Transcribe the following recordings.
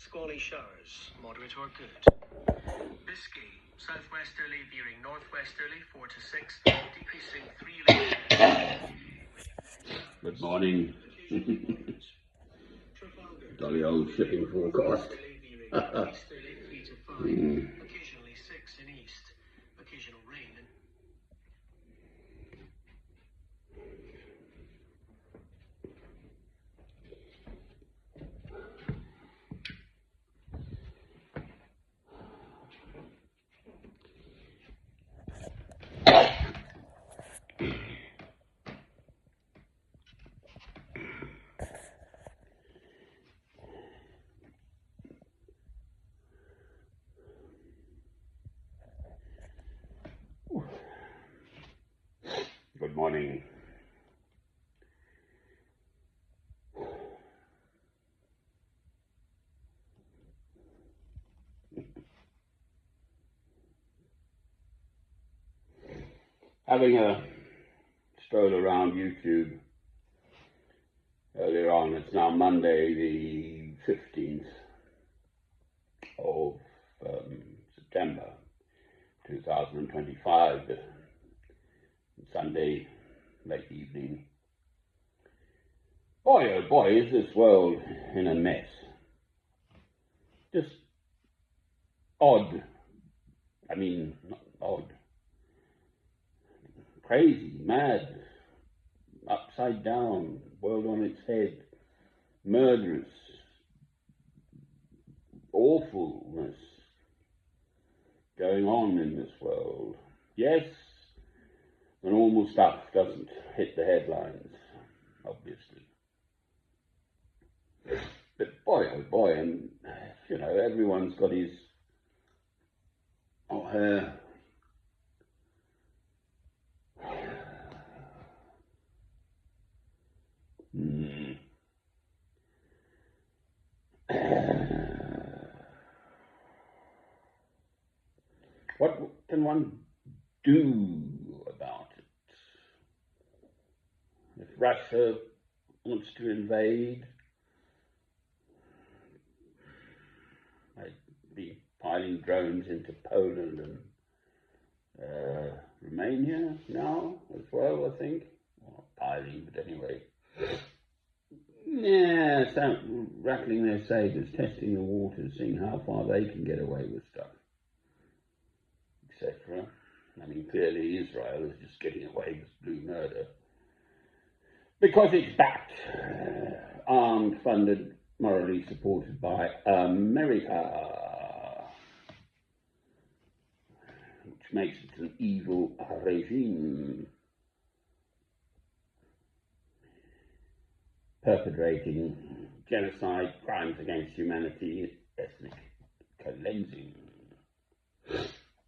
squally showers, moderate or good. Biscay, southwesterly veering northwesterly 4 to 6, decreasing 3 Good morning. Jolly old shipping forecast. occasionally 6 in east, occasional rain. Good morning. Having a stroll around YouTube earlier on. It's now Monday the 15th of September 2025, Sunday late evening. Boy, oh boy, is this world in a mess. Just odd. I mean, not odd. Crazy, mad, upside down, world on its head, murderous, awfulness going on in this world. Yes, the normal stuff doesn't hit the headlines, obviously. But boy, oh boy, and you know, everyone's got his or her what can one do about it? If Russia wants to invade, they've been piling drones into Poland and Romania now as well, I think. Well, not piling, but anyway. Yeah, so rattling their sabres, testing the waters, seeing how far they can get away with stuff, etc. I mean, clearly Israel is just getting away with blue murder because it's backed, armed, funded, morally supported by America, which makes it an evil regime, perpetrating genocide, crimes against humanity, ethnic cleansing.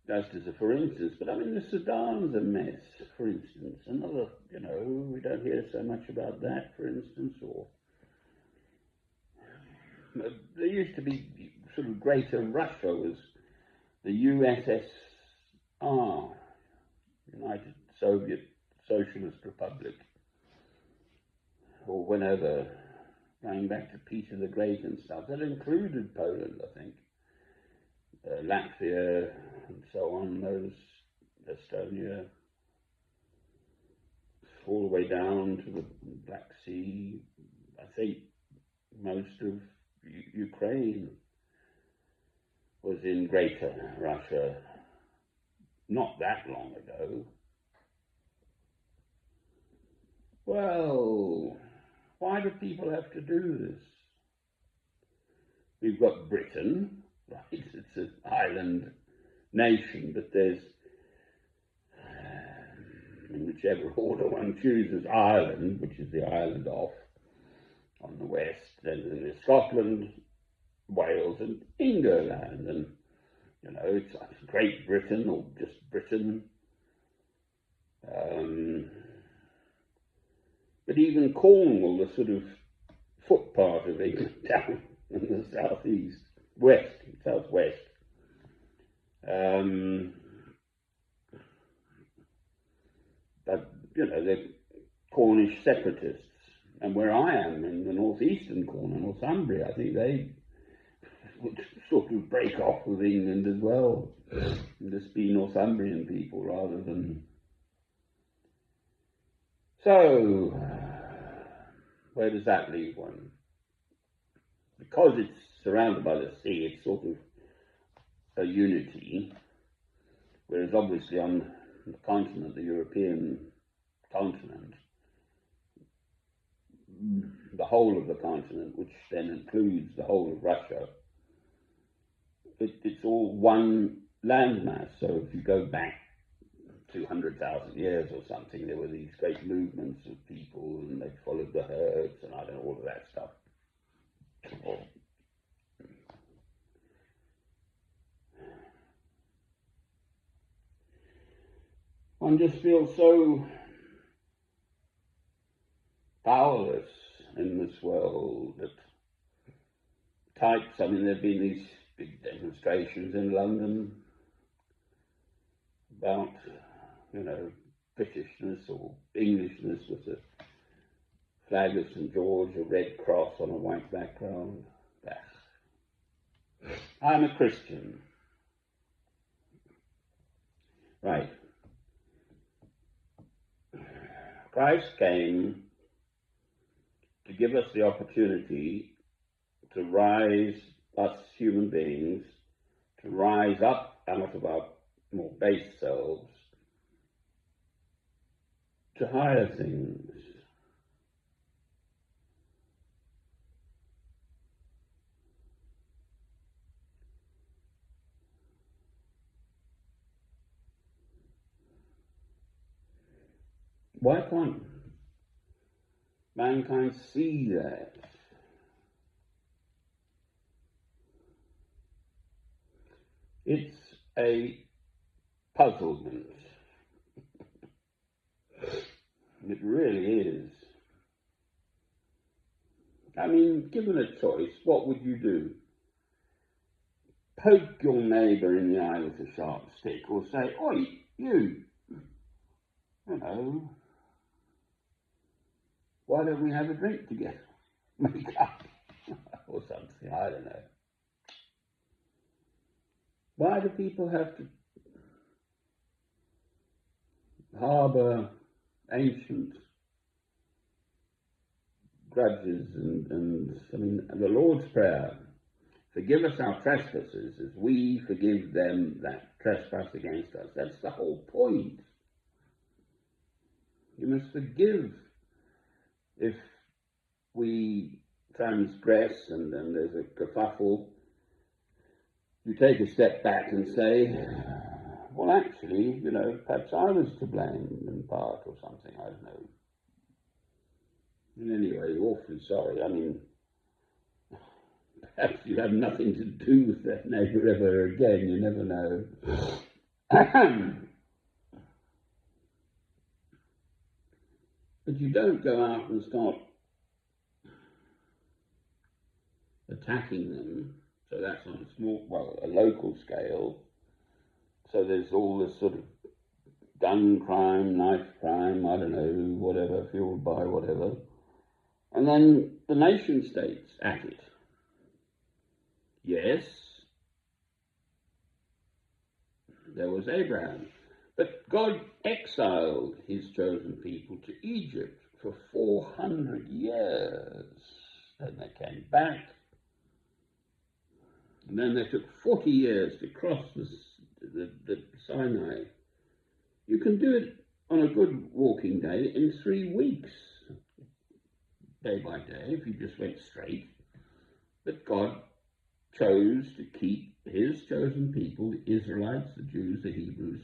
Just as a for instance, but I mean the Sudan's a mess, for instance. Another, you know, we don't hear so much about that, for instance, or there used to be sort of Greater Russia was the USSR, United Soviet Socialist Republic, or whenever, going back to Peter the Great and stuff. That included Poland, I think, Latvia and so on, those, Estonia, all the way down to the Black Sea. I think most of Ukraine was in Greater Russia not that long ago. Well, why do people have to do this? We've got Britain, right? It's an island nation, but there's, in whichever order one chooses, Ireland, which is the island off on the west, then there's Scotland, Wales, and England, and you know, it's Great Britain or just Britain. But even Cornwall, the sort of foot part of England down in the southeast, southwest, but you know, they're Cornish separatists. And where I am in the northeastern corner, Northumbria, I think they would sort of break off with England as well, and just be Northumbrian people rather than. So, where does that leave one? Because it's surrounded by the sea, it's sort of a unity, whereas obviously on the continent, the European continent, the whole of the continent, which then includes the whole of Russia, it's all one landmass. So if you go back 200,000 years or something, there were these great movements of people, and they followed the herds, and I don't know, all of that stuff. One just feels so powerless in this world that types, I mean, there have been these big demonstrations in London about, you know, Britishness or Englishness with the flag of St. George, a red cross on a white background. I'm a Christian. Right. Christ came to give us the opportunity to rise, us human beings, to rise up out of our more base selves to higher things. Why can't mankind see that? It's a puzzlement. It really is. I mean, given a choice, what would you do? Poke your neighbour in the eye with a sharp stick, or say, "Oi, you know, why don't we have a drink together? Make up," or something, I don't know. Why do people have to harbour ancient grudges and I mean, the Lord's Prayer, forgive us our trespasses as we forgive them that trespass against us. That's the whole point. You must forgive if we transgress and then there's a kerfuffle. You take a step back and say, well, actually, you know, perhaps I was to blame in part or something, I don't know. And anyway, awfully sorry. I mean, perhaps you have nothing to do with that neighbour ever again, you never know. But you don't go out and start attacking them. So that's on a small, well, a local scale. So there's all this sort of gun crime, knife crime, I don't know, whatever, fueled by whatever. And then the nation states at it. Yes, there was Abraham. But God exiled his chosen people to Egypt for 400 years. Then they came back. And then they took 40 years to cross the Sinai. You can do it on a good walking day in 3 weeks, day by day, if you just went straight. But God chose to keep his chosen people, the Israelites, the Jews, the Hebrews,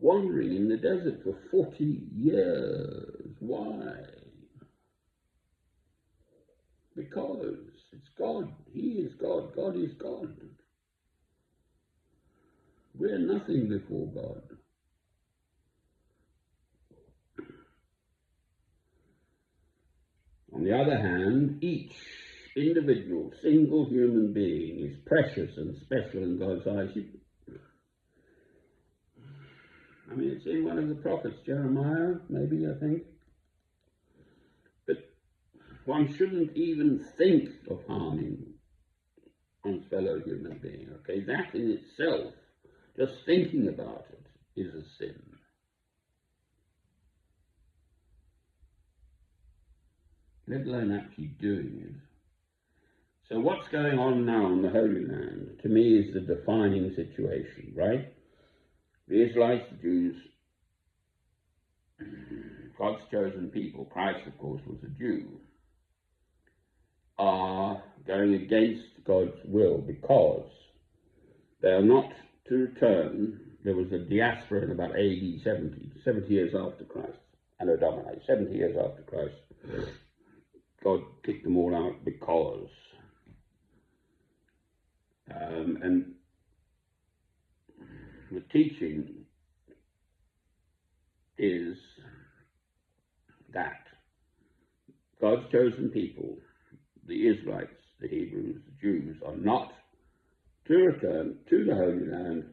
wandering in the desert for 40 years. Why? Because it's God. He is God. God is God. We're nothing before God. On the other hand, each individual, single human being is precious and special in God's eyes. I mean, it's in one of the prophets, Jeremiah, maybe, I think. But one shouldn't even think of harming one's fellow human being. Okay, that in itself, just thinking about it, is a sin. Let alone actually doing it. So what's going on now in the Holy Land, to me, is the defining situation, right? The Israelites, the Jews, God's chosen people, Christ, of course, was a Jew, are going against God's will because they are not to return. There was a diaspora in about AD 70 years after Christ, Anno Domini, 70 years after Christ. God kicked them all out because, and the teaching is that God's chosen people, the Israelites, the Hebrews, the Jews, are not to return to the Holy Land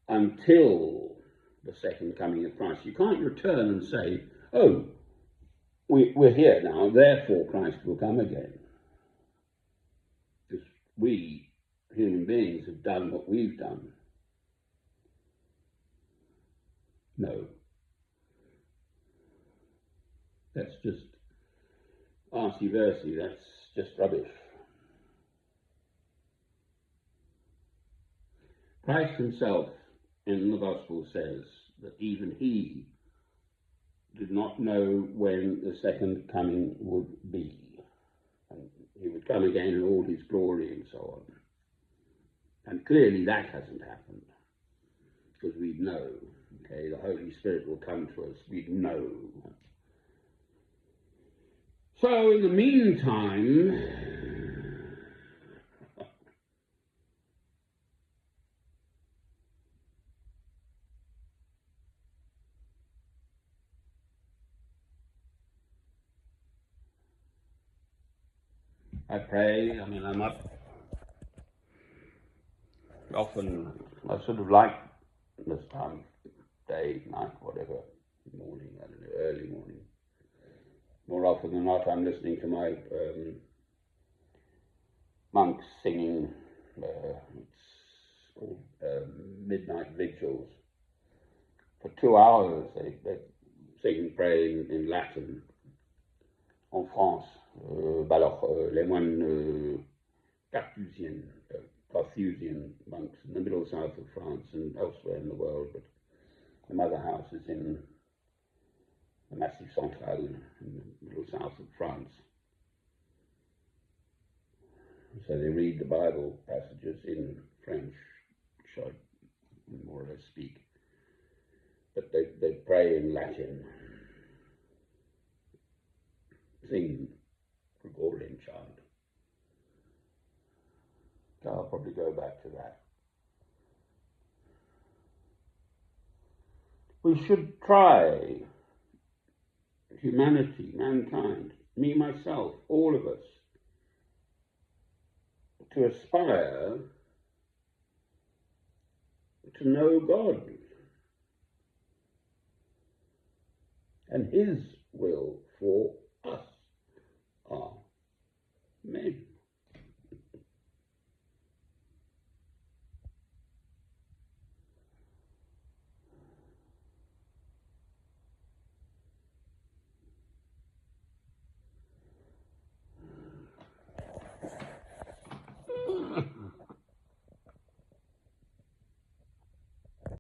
until the second coming of Christ. You can't return and say, oh, we're here now, therefore Christ will come again. Because we, human beings, have done what we've done. No. That's just arsey-versey, that's just rubbish. Christ himself in the Gospel says that even he did not know when the second coming would be. And he would come again in all his glory and so on. And clearly that hasn't happened, because we know, okay, the Holy Spirit will come to us, we know. So in the meantime, I pray. I mean, I'm up often. I sort of like this time, day, night, whatever, morning, I don't know, early morning. More often than not, I'm listening to my monks singing. It's called midnight vigils. For 2 hours, they sing and pray in Latin. En France, les moines Carthusian monks in the middle south of France and elsewhere in the world, but the mother house is in the Massif Central in the middle south of France. So they read the Bible passages in French, which I more or less speak, but they pray in Latin, sing Gregorian chant. So I'll probably go back to that. We should try, humanity, mankind, me, myself, all of us, to aspire to know God and his will